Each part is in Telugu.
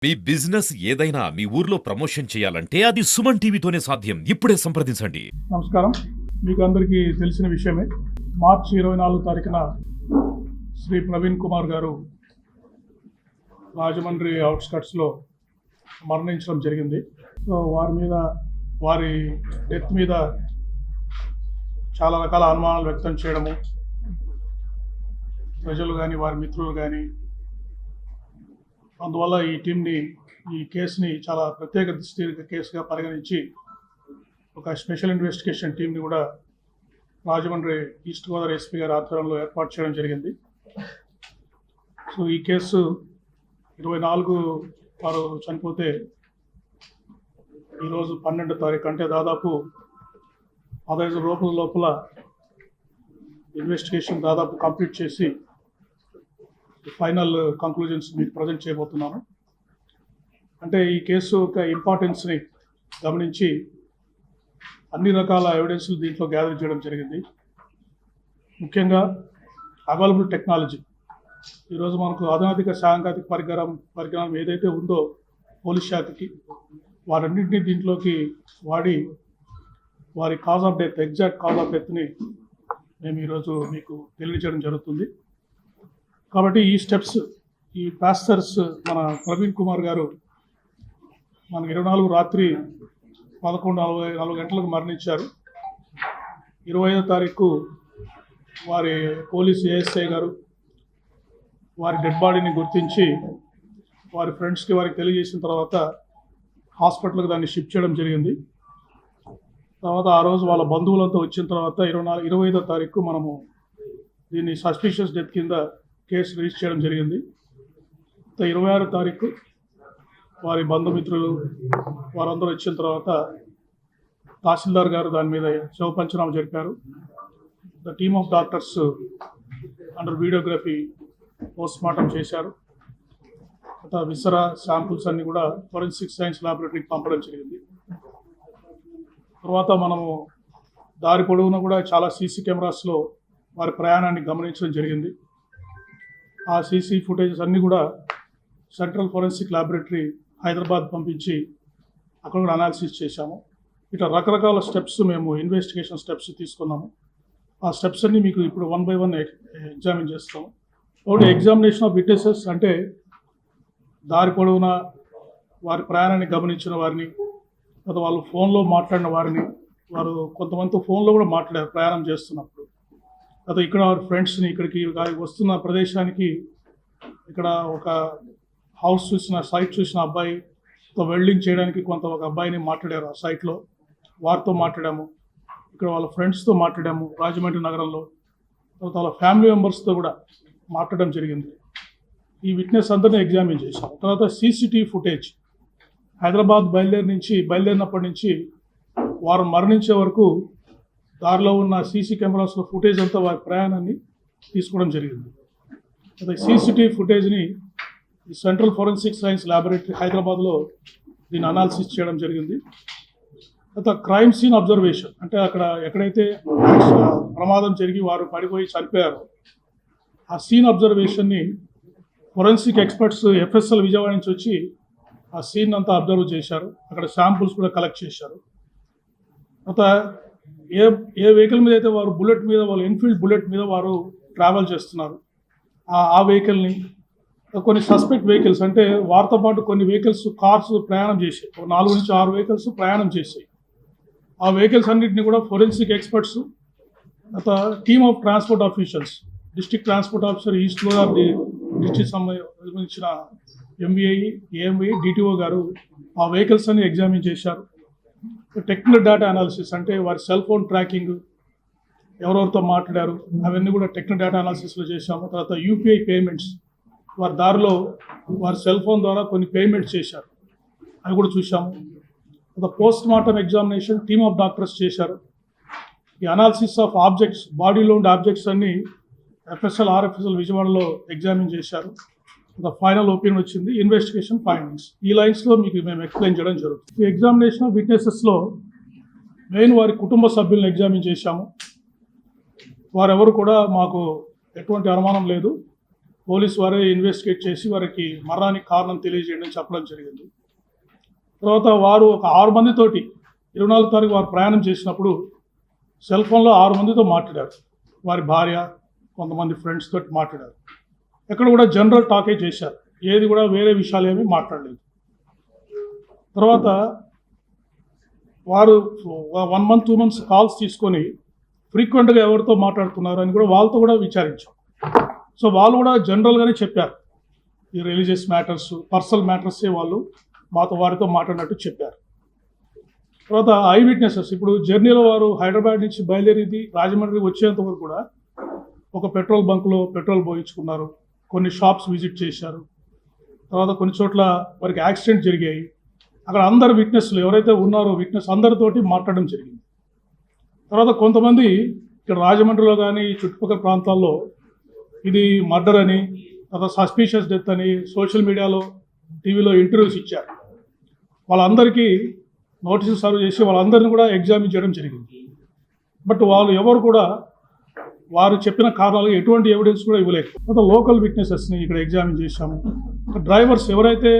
మీ బిజినెస్ ఏదైనా మీ ఊర్లో ప్రమోషన్ చేయాలంటే అది సుమన్ టీవీతోనే సాధ్యం. ఇప్పుడే సంప్రదించండి. నమస్కారం. మీకు అందరికీ తెలిసిన విషయమే. మార్చి 24 తారీఖున శ్రీ ప్రవీణ్ కుమార్ గారు రాజమండ్రి అవుట్స్కట్స్లో మరణించడం జరిగింది. సో వారి డెత్ మీద చాలా రకాల అనుమానాలు వ్యక్తం చేయడము, ప్రజలు కానీ వారి మిత్రులు కానీ, అందువల్ల ఈ కేసుని చాలా ప్రత్యేక దృష్టి కేసుగా పరిగణించి ఒక స్పెషల్ ఇన్వెస్టిగేషన్ టీంని కూడా రాజమండ్రి ఈస్ట్ గోదావరి ఎస్పీ గారి ఆధ్వర్యంలో ఏర్పాటు చేయడం జరిగింది. సో ఈ కేసు 24 వారు చనిపోతే ఈరోజు 12 తారీఖు, అంటే దాదాపు 15 రోజుల లోపల ఇన్వెస్టిగేషన్ దాదాపు కంప్లీట్ చేసి ఫైనల్ కంక్లూజన్స్ మీకు ప్రజెంట్ చేయబోతున్నాను. అంటే ఈ కేసు యొక్క ఇంపార్టెన్స్ని గమనించి అన్ని రకాల ఎవిడెన్స్లు దీంట్లో గ్యాదర్ చేయడం జరిగింది. ముఖ్యంగా అవైలబుల్ టెక్నాలజీ, ఈరోజు మనకు ఆధునిక సాంకేతిక పరిజ్ఞానం ఏదైతే ఉందో పోలీస్ శాఖకి, వారన్నింటినీ దీంట్లోకి వాడి వారి cause of death, exact cause of డెత్ని మేము ఈరోజు మీకు తెలియజేయడం జరుగుతుంది. కాబట్టి ఈ స్టెప్స్, ఈ పాస్టర్స్ మన ప్రవీణ్ కుమార్ గారు మనకు 24 రాత్రి 11:44 గంటలకు మరణించారు. 25వ తారీఖు వారి పోలీసు ఏఎస్ఐ గారు వారి డెడ్ బాడీని గుర్తించి వారి ఫ్రెండ్స్కి వారికి తెలియజేసిన తర్వాత హాస్పిటల్కి దాన్ని షిఫ్ట్ చేయడం జరిగింది. తర్వాత ఆ రోజు వాళ్ళ బంధువులంతా వచ్చిన తర్వాత 25వ తారీఖు మనము దీన్ని సస్పిషియస్ డెత్ కింద కేసు రిజిస్టర్ చేయడం జరిగింది. 26వ తారీఖు వారి బంధుమిత్రులు వారందరూ వచ్చిన తర్వాత తహసీల్దార్ గారు దాని మీద శవ పంచనామా జరిపారు. The team of doctors under videography post mortem చేశారు. విసరా శాంపుల్స్ అన్ని కూడా ఫోరెన్సిక్ సైన్స్ ల్యాబొరేటరీకి పంపడం జరిగింది. తర్వాత మనము దారి పొడవునా కూడా చాలా సీసీ కెమెరాస్లో వారి ప్రయాణాన్ని గమనించడం జరిగింది. ఆ సీసీ ఫుటేజెస్ అన్నీ కూడా సెంట్రల్ ఫోరెన్సిక్ ల్యాబొరేటరీ హైదరాబాద్ పంపించి అక్కడ కూడా అనాలిసిస్ చేశాము. ఇట్లా రకరకాల స్టెప్స్ మేము ఇన్వెస్టిగేషన్ స్టెప్స్ తీసుకున్నాము. ఆ స్టెప్స్ అన్నీ మీకు ఇప్పుడు 1 by 1 ఎగ్జామిన్ చేస్తాము. ఒకటి ఎగ్జామినేషన్ ఆఫ్ విట్నెసెస్, అంటే దారి పొడవునా వారి ప్రయాణాన్ని గమనించిన వారిని, లేదా వాళ్ళు ఫోన్లో మాట్లాడిన వారిని, వారు కొంతమందితో ఫోన్లో కూడా మాట్లాడారు ప్రయాణం చేస్తున్నప్పుడు. అయితే ఇక్కడ వారి ఫ్రెండ్స్ని ఇక్కడికి వస్తున్న ప్రదేశానికి ఇక్కడ ఒక హౌస్ సైట్ చూసిన అబ్బాయితో వెల్డింగ్ చేయడానికి ఒక అబ్బాయిని మాట్లాడారు ఆ సైట్లో, వారితో మాట్లాడాము. ఇక్కడ వాళ్ళ ఫ్రెండ్స్తో మాట్లాడాము రాజమండ్రి నగరంలో. తర్వాత వాళ్ళ ఫ్యామిలీ మెంబర్స్తో కూడా మాట్లాడడం జరిగింది. ఈ విట్నెస్ అందరినీ ఎగ్జామిన్ చేశాము. తర్వాత సీసీటీవీ ఫుటేజ్, హైదరాబాద్ బయలుదేరినప్పటి నుంచి వారు మరణించే వరకు దారిలో ఉన్న సీసీ కెమెరాస్లో ఫుటేజ్ అంతా వారి ప్రయాణాన్ని తీసుకోవడం జరిగింది. అదే సీసీటీవీ ఫుటేజ్ని సెంట్రల్ ఫోరెన్సిక్ సైన్స్ ల్యాబొరేటరీ హైదరాబాద్లో దీన్ని అనాలిసిస్ చేయడం జరిగింది. తర్వాత క్రైమ్ సీన్ అబ్జర్వేషన్, అంటే అక్కడ ఎక్కడైతే ప్రమాదం జరిగి వారు పడిపోయి చనిపోయారో ఆ సీన్ అబ్జర్వేషన్ని ఫోరెన్సిక్ ఎక్స్పర్ట్స్ ఎఫ్ఎస్ఎల్ విజయవాడ నుంచి వచ్చి ఆ సీన్ అంతా అబ్జర్వ్ చేశారు. అక్కడ శాంపుల్స్ కూడా కలెక్ట్ చేశారు. తర్వాత ఏ వెహికల్ మీద అయితే వారు వాళ్ళు ఎన్ఫీల్డ్ బుల్లెట్ మీద వారు ట్రావెల్ చేస్తున్నారు, ఆ వెహికల్ని, కొన్ని సస్పెక్ట్ వెహికల్స్, అంటే వారితో పాటు కొన్ని వెహికల్స్, కార్స్ ప్రయాణం చేసాయి, 4 నుంచి 6 వెహికల్స్ ప్రయాణం చేసాయి. ఆ వెహికల్స్ అన్నింటినీ కూడా ఫోరెన్సిక్ ఎక్స్పర్ట్స్, తర్వాత team of transport officials, district transport officer east Godavari district సంబంధించిన ఎంవీఐ, ఏఎంవై, డిటిఓ గారు ఆ వెహికల్స్ అన్ని ఎగ్జామిన్ చేశారు. టెక్నికల్ డేటా అనాలిసిస్, అంటే వారి సెల్ ఫోన్ ట్రాకింగ్, ఎవరెవరితో మాట్లాడారు, అవన్నీ కూడా టెక్నికల్ డేటా అనాలిసిస్లో చేశాము. తర్వాత యూపీఐ పేమెంట్స్, వారి దారిలో వారి సెల్ ఫోన్ ద్వారా కొన్ని పేమెంట్స్ చేశారు, అవి కూడా చూసాము. Post mortem examination team of doctors చేశారు. ఈ అనాలిసిస్ ఆఫ్ ఆబ్జెక్ట్స్, బాడీలో ఉండే ఆబ్జెక్ట్స్ అన్ని ఎఫ్ఎస్ఎల్, ఆర్ఎఫ్ఎస్ఎల్ విజయవాడలో ఎగ్జామిన్ చేశారు. ఫైనల్ ఒపీనియన్ వచ్చింది, ఇన్వెస్టిగేషన్ ఫైండింగ్స్. ఈ లైన్స్లో మీకు మేము ఎక్స్ప్లెయిన్ చేయడం జరుగుతుంది. ఈ ఎగ్జామినేషన్ ఆఫ్ విట్నెసెస్లో మెయిన్ వారి కుటుంబ సభ్యులను ఎగ్జామిన్ చేశాము. వారెవరు కూడా మాకు ఎటువంటి అనుమానం లేదు, పోలీసు వారే ఇన్వెస్టిగేట్ చేసి వారికి మరణానికి కారణం తెలియజేయడం చెప్పడం జరిగింది. తర్వాత వారు ఒక 6 మందితోటి 24 తారీఖు వారు ప్రయాణం చేసినప్పుడు సెల్ ఫోన్లో 6 మందితో మాట్లాడారు. వారి భార్య, కొంతమంది ఫ్రెండ్స్ తోటి మాట్లాడారు. ఎక్కడ కూడా జనరల్ టాకే చేశారు, ఏది కూడా వేరే విషయాలు ఏమీ మాట్లాడలేదు. తర్వాత వారు 1 month 2 months కాల్స్ తీసుకొని ఫ్రీక్వెంట్గా ఎవరితో మాట్లాడుతున్నారు అని కూడా వాళ్ళతో కూడా విచారించాం. సో వాళ్ళు కూడా జనరల్గానే చెప్పారు, ఈ రిలీజియస్ మ్యాటర్స్, పర్సనల్ మ్యాటర్సే వాళ్ళు వారితో మాట్లాడినట్టు చెప్పారు. తర్వాత ఐ విట్నెసెస్, ఇప్పుడు జర్నీలో వారు హైదరాబాద్ నుంచి బయలుదేరింది రాజమండ్రి వచ్చేంత వరకు కూడా ఒక పెట్రోల్ బంక్లో పెట్రోల్ పోయించుకున్నారు, కొన్ని షాప్స్ విజిట్ చేశారు. తర్వాత కొన్ని చోట్ల వారికి యాక్సిడెంట్ జరిగాయి. అక్కడ అందరు విట్నెస్లు ఎవరైతే ఉన్నారో విట్నెస్ అందరితోటి మాట్లాడడం జరిగింది. తర్వాత కొంతమంది ఇక్కడ రాజమండ్రిలో కానీ చుట్టుపక్కల ప్రాంతాల్లో ఇది మర్డర్ అని, తర్వాత సస్పీషియస్ డెత్ అని సోషల్ మీడియాలో, టీవీలో ఇంటర్వ్యూస్ ఇచ్చారు. వాళ్ళందరికీ నోటీసులు సర్వ్ చేసి వాళ్ళందరినీ కూడా ఎగ్జామిన్ చేయడం జరిగింది. బట్ వాళ్ళు ఎవరు కూడా వారు చెప్పిన కారణాలు ఎటువంటి ఎవిడెన్స్ కూడా ఇవ్వలేదు. తర్వాత లోకల్ విట్నెసెస్ని ఇక్కడ ఎగ్జామిన్ చేశాము. డ్రైవర్స్ ఎవరైతే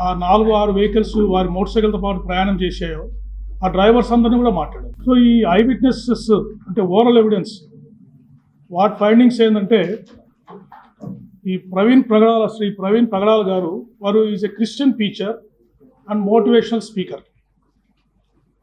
ఆ 4-6 వెహికల్స్ వారి మోటార్ సైకిల్తో పాటు ప్రయాణం చేశాయో ఆ డ్రైవర్స్ అందరినీ కూడా మాట్లాడారు. సో ఈ ఐ విట్నెసెస్ అంటే ఓరల్ ఎవిడెన్స్, వాటి ఫైండింగ్స్ ఏంటంటే ఈ శ్రీ ప్రవీణ్ పగడాల గారు వారు is a Christian teacher and motivational speaker.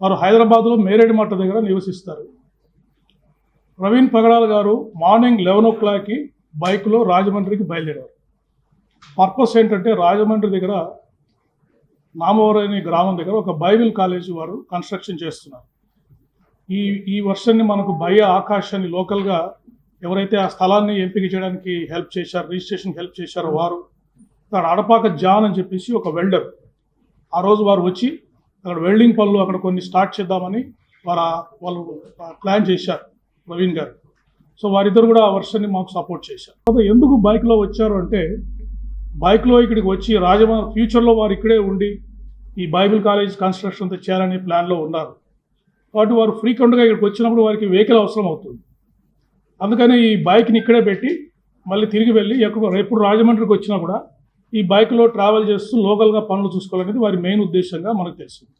వారు హైదరాబాద్లో మేరేడుమట్ట దగ్గర నివసిస్తారు. ప్రవీణ్ పగడాల గారు మార్నింగ్ 11 o'clockకి బైక్లో రాజమండ్రికి బయలుదేరారు. పర్పస్ ఏంటంటే రాజమండ్రి దగ్గర నామవరం అనే గ్రామం దగ్గర ఒక బైబిల్ కాలేజీ వారు కన్స్ట్రక్షన్ చేస్తున్నారు. ఈ వర్షాన్ని మనకు భయ ఆకాష్ అని లోకల్గా ఎవరైతే ఆ స్థలాన్ని ఎంపిక చేయడానికి హెల్ప్ చేశారో, రిజిస్ట్రేషన్ హెల్ప్ చేశారో వారు, అక్కడ అడపాక జాన్ అని చెప్పేసి ఒక వెల్డర్, ఆ రోజు వారు వచ్చి అక్కడ వెల్డింగ్ పనులు అక్కడ కొన్ని స్టార్ట్ చేద్దామని వాళ్ళు ప్లాన్ చేశారు ప్రవీణ్ గారు. సో వారిద్దరు కూడా ఆ వర్షాన్ని మాకు సపోర్ట్ చేశారు. తర్వాత ఎందుకు బైక్లో వచ్చారు అంటే, బైక్లో ఇక్కడికి వచ్చి రాజమండ్రి ఫ్యూచర్లో వారు ఇక్కడే ఉండి ఈ బైబిల్ కాలేజ్ కన్స్ట్రక్షన్ అంతా చేయాలనే ప్లాన్లో ఉన్నారు. కాబట్టి వారు ఫ్రీక్వెంట్గా ఇక్కడికి వచ్చినప్పుడు వారికి వెహికల్ అవసరం అవుతుంది. అందుకని ఈ బైక్ని ఇక్కడే పెట్టి మళ్ళీ తిరిగి వెళ్ళి ఎప్పుడు రాజమండ్రికి వచ్చినా కూడా ఈ బైక్లో ట్రావెల్ చేస్తూ లోకల్గా పనులు చూసుకోవాలనేది వారి మెయిన్ ఉద్దేశంగా మనకు తెలిసింది.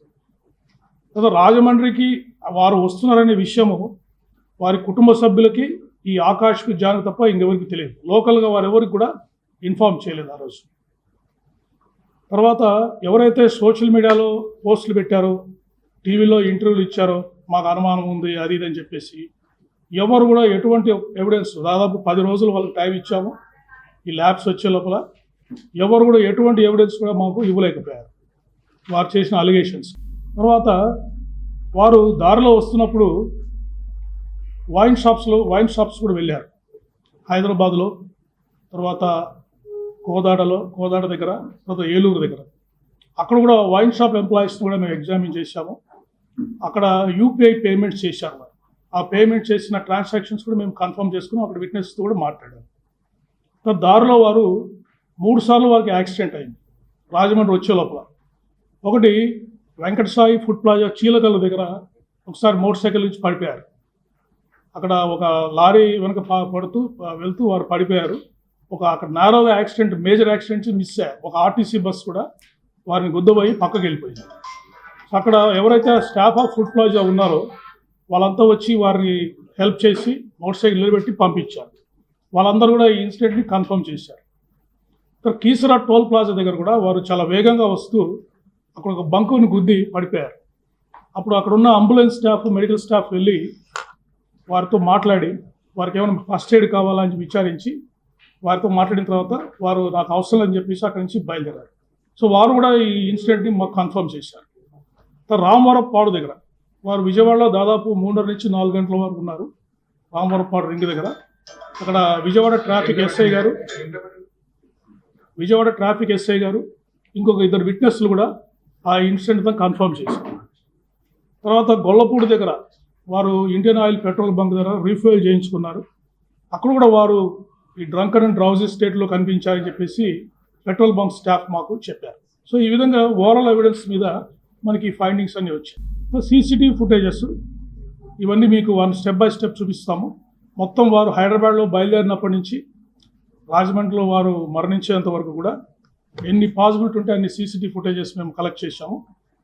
తర్వాత రాజమండ్రికి వారు వస్తున్నారనే విషయము వారి కుటుంబ సభ్యులకి, ఈ ఆకాష్కి, జాన్కి తప్ప ఇంకెవరికి తెలియదు. లోకల్గా వారు ఎవరికి కూడా ఇన్ఫార్మ్ చేయలేదు ఆ రోజు. తర్వాత ఎవరైతే సోషల్ మీడియాలో పోస్టులు పెట్టారో, టీవీలో ఇంటర్వ్యూలు ఇచ్చారో, మాకు అనుమానం ఉంది అది ఇది అని చెప్పేసి ఎవరు కూడా ఎటువంటి ఎవిడెన్స్, దాదాపు 10 రోజులు వాళ్ళకి టైం ఇచ్చాము ఈ ల్యాబ్స్ వచ్చే లోపల, ఎవరు కూడా ఎటువంటి ఎవిడెన్స్ కూడా మాకు ఇవ్వలేకపోయారు వారు చేసిన అలిగేషన్స్. తర్వాత వారు దారిలో వస్తున్నప్పుడు వైన్ షాప్స్ కూడా వెళ్ళారు హైదరాబాద్లో, తర్వాత కోదాడ దగ్గర, తర్వాత ఏలూరు దగ్గర. అక్కడ కూడా వైన్ షాప్ ఎంప్లాయీస్ని కూడా మేము ఎగ్జామిన్ చేశాము. అక్కడ యూపీఐ పేమెంట్స్ చేశారు వారు. ఆ పేమెంట్ చేసిన ట్రాన్సాక్షన్స్ కూడా మేము కన్ఫర్మ్ చేసుకున్నాం. అక్కడ విట్నెస్తో కూడా మాట్లాడాము. దారిలో వారు 3 సార్లు వారికి యాక్సిడెంట్ అయింది రాజమండ్రి వచ్చే లోపల. ఒకటి వెంకటసాయి ఫుడ్ ప్లాజా చీలకల్లు దగ్గర ఒకసారి మోటార్ సైకిల్ నుంచి పడిపోయారు. అక్కడ ఒక లారీ వెనక పడుతూ వెళ్తూ వారు పడిపోయారు. అక్కడ నారోగా యాక్సిడెంట్, మేజర్ యాక్సిడెంట్స్ మిస్ అయ్యారు. ఒక ఆర్టీసీ బస్ కూడా వారిని గుద్దబోయి పక్కకి వెళ్ళిపోయింది. అక్కడ ఎవరైతే స్టాఫ్ ఆఫ్ ఫుడ్ ప్లాజా ఉన్నారో వాళ్ళంతా వచ్చి వారిని హెల్ప్ చేసి మోటార్ సైకిల్ నిలబెట్టి పంపించారు. వాళ్ళందరూ కూడా ఈ ఇన్సిడెంట్ని కన్ఫర్మ్ చేశారు. ఇక్కడ కీసరా టోల్ ప్లాజా దగ్గర కూడా వారు చాలా వేగంగా వస్తూ అక్కడ ఒక బంకుని గుద్ది పడిపోయారు. అప్పుడు అక్కడ ఉన్న అంబులెన్స్ స్టాఫ్, మెడికల్ స్టాఫ్ వెళ్ళి వారితో మాట్లాడి వారికి ఏమైనా ఫస్ట్ ఎయిడ్ కావాలని విచారించి వారితో మాట్లాడిన తర్వాత వారు నాకు అవసరం అని చెప్పేసి అక్కడి నుంచి బయలుదేరారు. సో వారు కూడా ఈ ఇన్సిడెంట్ని మాకు కన్ఫర్మ్ చేశారు. రామవరపాడు దగ్గర వారు విజయవాడలో దాదాపు 3:30 నుంచి 4 గంటల వరకు ఉన్నారు. రామవరపాడు రింగ్ దగ్గర అక్కడ విజయవాడ ట్రాఫిక్ ఎస్ఐ గారు ఇంకొక 2 విట్నెస్లు కూడా ఆ ఇన్సిడెంట్తో కన్ఫర్మ్ చేశారు. తర్వాత గొల్లపూడి దగ్గర వారు ఇండియన్ ఆయిల్ పెట్రోల్ బంక్ దగ్గర రీఫ్యూయల్ చేయించుకున్నారు. అక్కడ కూడా వారు ఈ డ్రంకన్ అండ్ డ్రౌజీ స్టేట్లో కనిపించారని చెప్పేసి పెట్రోల్ బంక్ స్టాఫ్ మాకు చెప్పారు. సో ఈ విధంగా ఓవరాల్ ఎవిడెన్స్ మీద మనకి ఫైండింగ్స్ అన్నీ వచ్చాయి. సీసీటీవీ ఫుటేజెస్ ఇవన్నీ మీకు స్టెప్ బై స్టెప్ చూపిస్తాము. మొత్తం వారు హైదరాబాద్లో బయలుదేరినప్పటి నుంచి రాజమండ్రిలో వారు మరణించేంత వరకు కూడా ఎన్ని పాసిబిలిటీ ఉంటే అన్ని సీసీటీవీ ఫుటేజెస్ మేము కలెక్ట్ చేశాము.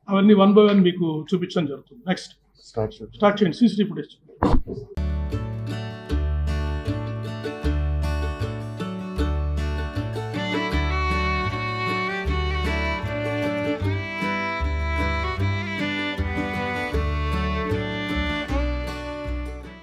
అవన్నీ 1 by 1 మీకు చూపించడం జరుగుతుంది. నెక్స్ట్ స్టార్ట్ చేయండి సీసీటీవీ ఫుటేజ్.